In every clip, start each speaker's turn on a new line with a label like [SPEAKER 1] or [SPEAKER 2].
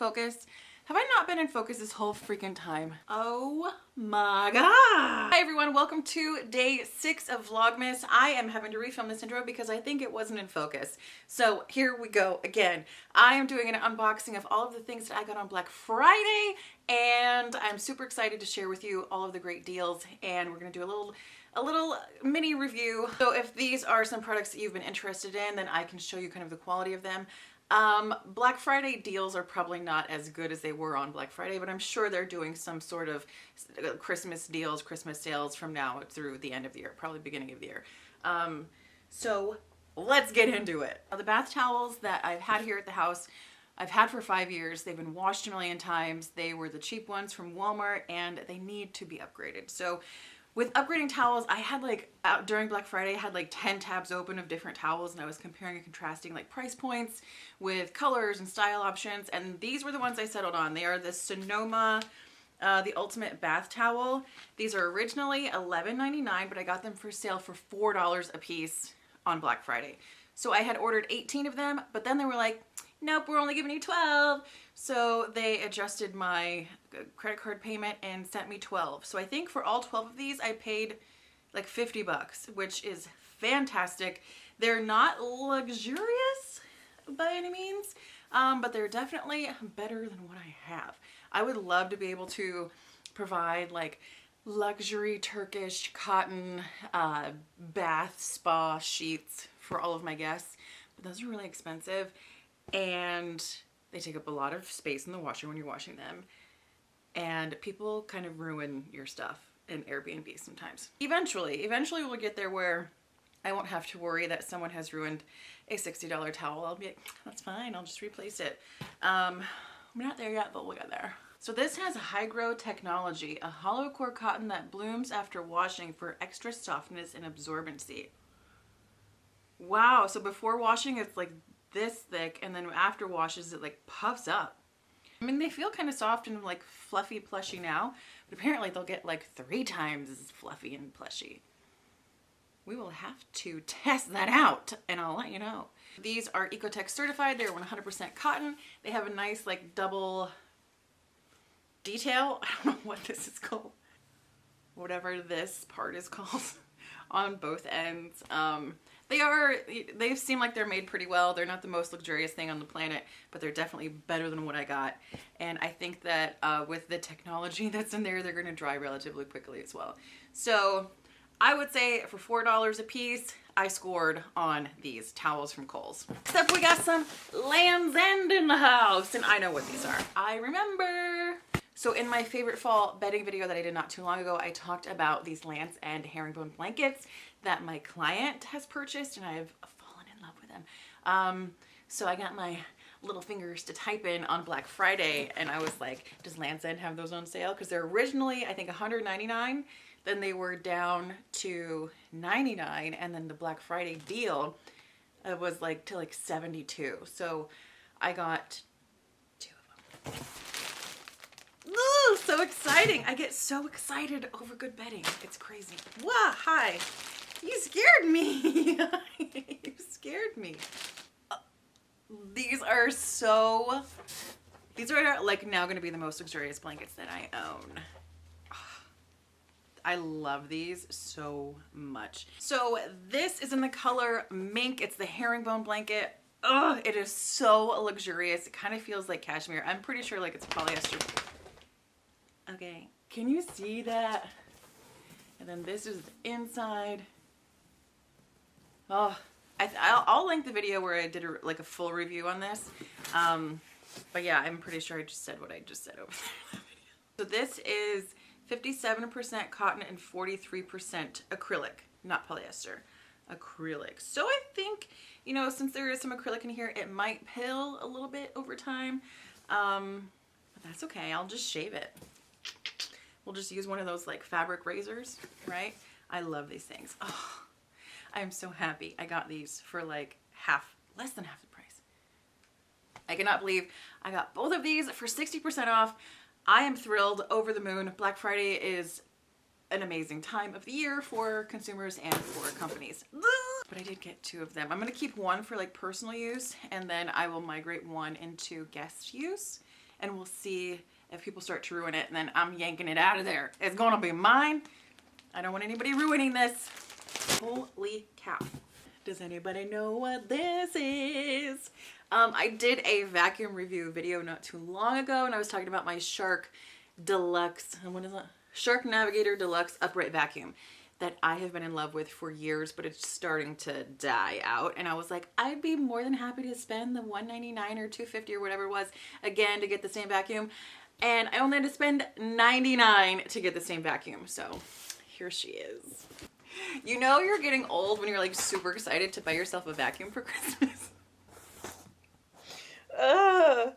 [SPEAKER 1] focus? Have I not been in focus this whole freaking time? Oh my god. Hi everyone, welcome to day 6 of Vlogmas. I am having to refilm this intro because I think it wasn't in focus. So here we go again. I am doing an unboxing of all of the things that I got on Black Friday, and I'm super excited to share with you all of the great deals, and we're gonna do a little mini review. So if these are some products that you've been interested in, then I can show you kind of the quality of them. Black Friday deals are probably not as good as they were on Black Friday, but I'm sure they're doing some sort of Christmas deals, Christmas sales from now through the end of the year, probably beginning of the year. So let's get into it. Now, the bath towels that I've had here at the house, I've had for 5 years. They've been washed a million times. They were the cheap ones from Walmart and they need to be upgraded. So with upgrading towels, I had during Black Friday, I had 10 tabs open of different towels, and I was comparing and contrasting price points with colors and style options, and these were the ones I settled on. They are the Sonoma, the Ultimate Bath Towel. These are originally $11.99, but I got them for sale for $4 a piece on Black Friday. So I had ordered 18 of them, but then they were like, nope, we're only giving you 12. So they adjusted my credit card payment and sent me 12. So I think for all 12 of these, I paid like 50 bucks, which is fantastic. They're not luxurious by any means, but they're definitely better than what I have. I would love to be able to provide luxury Turkish cotton bath spa sheets for all of my guests, but those are really expensive and they take up a lot of space in the washer when you're washing them, and people kind of ruin your stuff in Airbnb sometimes. Eventually we'll get there where I won't have to worry that someone has ruined a $60 towel. I'll be like, that's fine, I'll just replace it. I'm not there yet, but we'll get there. So this has Hygro technology, a hollow core cotton that blooms after washing for extra softness and absorbency. Wow, so before washing it's this thick, and then after washes it puffs up. I mean, they feel kind of soft and fluffy plushy now, but apparently they'll get 3 times as fluffy and plushy. We will have to test that out and I'll let you know. These are Ecotech certified. They're 100% cotton. They have a nice double detail. I don't know what this is called. Whatever this part is called on both ends. They seem like they're made pretty well. They're not the most luxurious thing on the planet, but they're definitely better than what I got. And I think that with the technology that's in there, they're going to dry relatively quickly as well. So I would say for $4 a piece, I scored on these towels from Kohl's. Except we got some Land's End in the house, and I know what these are. I remember. So in my favorite fall bedding video that I did not too long ago, I talked about these Land's End herringbone blankets that my client has purchased, and I have fallen in love with them. So I got my little fingers to type in on Black Friday, and I was like, does Land's End have those on sale? Because they're originally, I think, $199. Then they were down to $99, and then the Black Friday deal was to $72. So I got 2 of them. Ooh, so exciting. I get so excited over good bedding. It's crazy. Wow, hi. You scared me. You scared me. These are now going to be the most luxurious blankets that I own. I love these so much. So this is in the color mink. It's the herringbone blanket. Ugh, it is so luxurious. It kind of feels like cashmere. I'm pretty sure it's polyester. Okay, can you see that? And then this is the inside. Oh, I'll link the video where I did a full review on this. But yeah, I'm pretty sure I just said what I just said over there in the video. So this is 57% cotton and 43% acrylic, not polyester. Acrylic. So I think, since there is some acrylic in here, it might pill a little bit over time. But that's okay. I'll just shave it. We'll just use one of those fabric razors, right? I love these things. Oh, I am so happy I got these for less than half the price. I cannot believe I got both of these for 60% off. I am thrilled, over the moon. Black Friday is an amazing time of the year for consumers and for companies. But I did get 2 of them. I'm going to keep one for personal use, and then I will migrate one into guest use. and we'll see if people start to ruin it, and then I'm yanking it out of there. It's gonna be mine. I don't want anybody ruining this. Holy cow. Does anybody know what this is? I did a vacuum review video not too long ago, and I was talking about my Shark Deluxe, what is it? Shark Navigator Deluxe upright vacuum that I have been in love with for years, but it's starting to die out. And I was like, I'd be more than happy to spend the $199 or $250 or whatever it was again to get the same vacuum. And I only had to spend $99 to get the same vacuum. So here she is. You know you're getting old when you're like super excited to buy yourself a vacuum for Christmas. I'm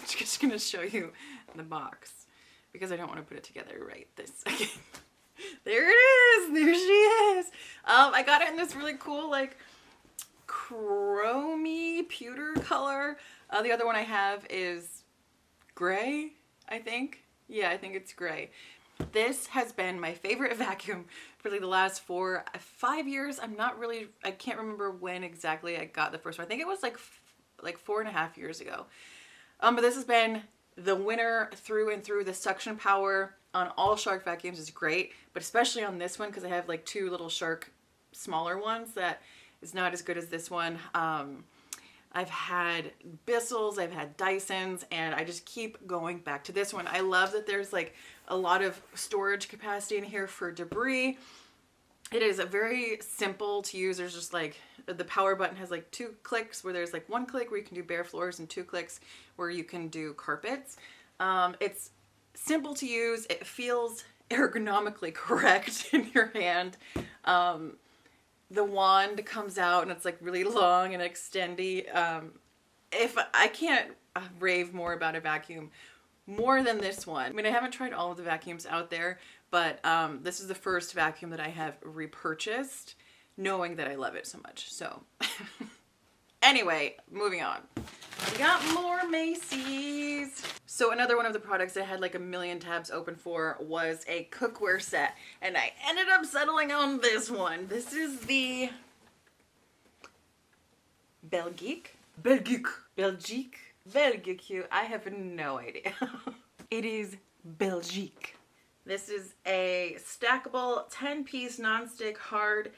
[SPEAKER 1] just gonna show you the box because I don't want to put it together right this second. There it is. There she is. I got it in this really cool like chromey pewter color. The other one I have is gray, I think. Yeah, I think it's gray. This has been my favorite vacuum for like the last 4 or 5 years. I can't remember when exactly I got the first one. I think it was like 4.5 years ago. But this has been the winner through and through. The suction power on all Shark vacuums is great, but especially on this one because I have like 2 little Shark smaller ones that is not as good as this one. I've had Bissel's, I've had Dyson's, and I just keep going back to this one. I love that there's like a lot of storage capacity in here for debris. It is a very simple to use. There's just like the power button has like 2 clicks where there's like 1 click where you can do bare floors and 2 clicks where you can do carpets. It's simple to use. It feels ergonomically correct in your hand. The wand comes out and it's like really long and extendy. If I can't rave more about a vacuum more than this one. I mean, I haven't tried all of the vacuums out there, but this is the first vacuum that I have repurchased knowing that I love it so much. So anyway, moving on. We got more Macy's. So another one of the products I had like a million tabs open for was a cookware set, and I ended up settling on this one. This is the Belgique. I have no idea. It is Belgique. This is a stackable 10-piece nonstick hard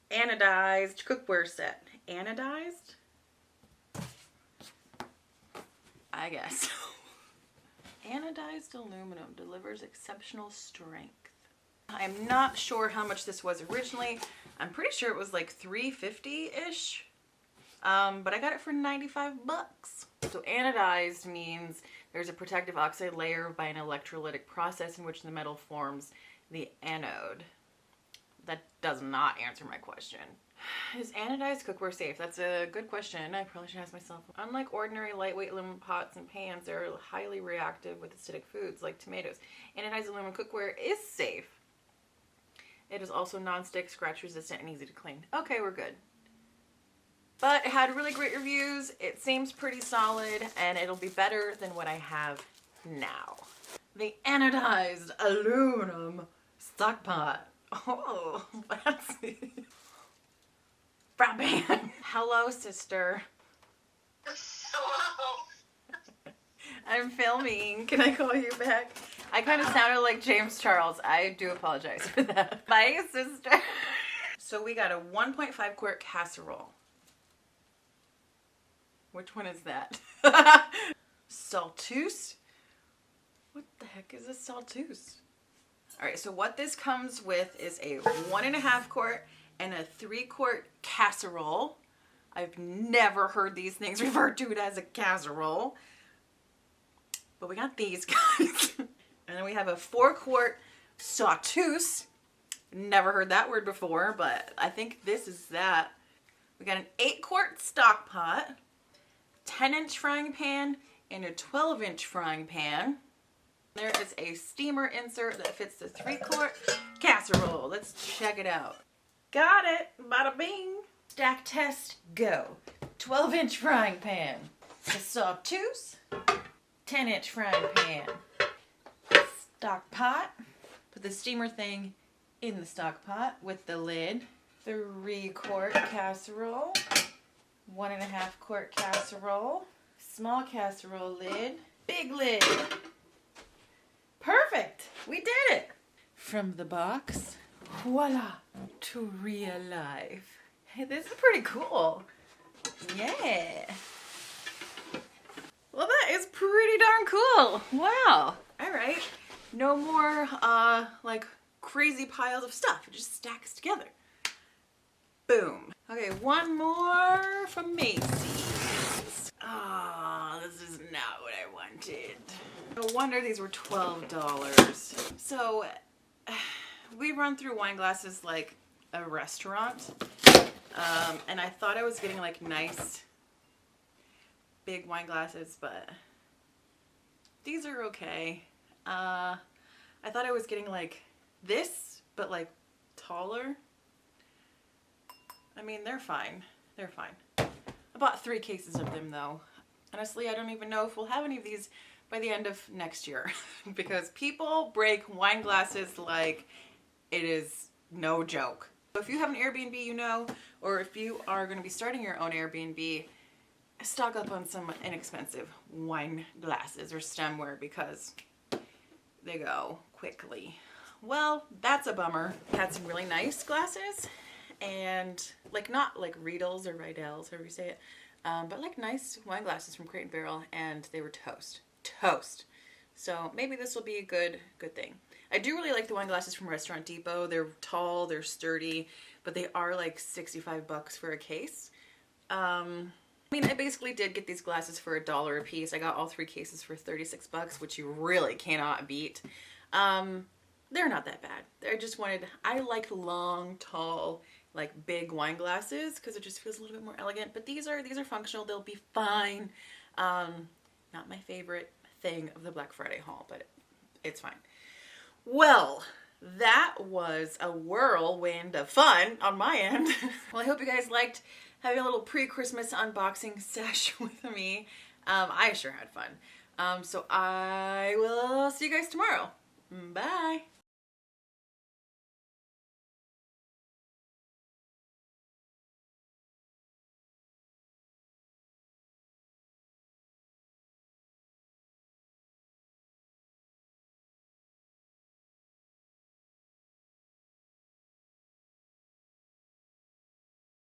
[SPEAKER 1] anodized cookware set. Anodized? I guess. Anodized aluminum delivers exceptional strength. I am not sure how much this was originally. I'm pretty sure it was like $3.50-ish. But I got it for 95 bucks. So anodized means there's a protective oxide layer by an electrolytic process in which the metal forms the anode. That does not answer my question. Is anodized cookware safe? That's a good question. I probably should ask myself. Unlike ordinary lightweight aluminum pots and pans, they're highly reactive with acidic foods like tomatoes. Anodized aluminum cookware is safe. It is also non-stick, scratch resistant, and easy to clean. Okay, we're good. But it had really great reviews. It seems pretty solid, and it'll be better than what I have now. The anodized aluminum stock pot. Oh, fancy. Frat pan. Hello, sister.
[SPEAKER 2] Hello.
[SPEAKER 1] I'm filming. Can I call you back? I kind of sounded like James Charles. I do apologize for that. Bye, sister. So we got a 1.5 quart casserole. Which one is that? Saltuse? What the heck is a saltuse? All right, so what this comes with is a 1.5 quart and a 3 quart casserole. I've never heard these things referred to as a casserole. But we got these guys. And then we have a 4 quart saltuse. Never heard that word before, but I think this is that. We got an 8 quart stock pot, 10-inch frying pan, and a 12-inch frying pan. There is a steamer insert that fits the 3 quart casserole. Let's check it out. Got it. Bada bing. Stack test, go. 12-inch frying pan. The saltuse. 10-inch frying pan. Stock pot. Put the steamer thing in the stock pot with the lid. 3 quart casserole. 1.5 quart casserole. Small casserole lid. Big lid. Perfect. We did it. From the box, voila, to real life. Hey, this is pretty cool. Yeah. Well, that is pretty darn cool. Wow. All right. No more like crazy piles of stuff. It just stacks together. Boom. Okay, one more from Macy's. Oh, this is not what I wanted. No wonder these were $12. So we run through wine glasses like a restaurant. And I thought I was getting like nice big wine glasses, but these are okay. I thought I was getting like this, but like taller. I mean, they're fine. They're fine. I bought 3 cases of them though. Honestly, I don't even know if we'll have any of these by the end of next year because people break wine glasses like it is no joke. So if you have an Airbnb, you know, or if you are going to be starting your own Airbnb, stock up on some inexpensive wine glasses or stemware because they go quickly. Well, that's a bummer. Had some really nice glasses and like not like Riedels or Riedells, however you say it, but like nice wine glasses from Crate & Barrel, and they were toast. Toast. So maybe this will be a good thing. I do really like the wine glasses from Restaurant Depot. They're tall, they're sturdy, but they are like $65 for a case. I mean, I basically did get these glasses for $1 a piece. I got all 3 cases for $36, which you really cannot beat. They're not that bad. I like long, tall, like big wine glasses because it just feels a little bit more elegant. But these are functional. They'll be fine. Not my favorite thing of the Black Friday haul, but it's fine. Well, that was a whirlwind of fun on my end. Well, I hope you guys liked having a little pre-Christmas unboxing sesh with me. I sure had fun. So I will see you guys tomorrow. Bye.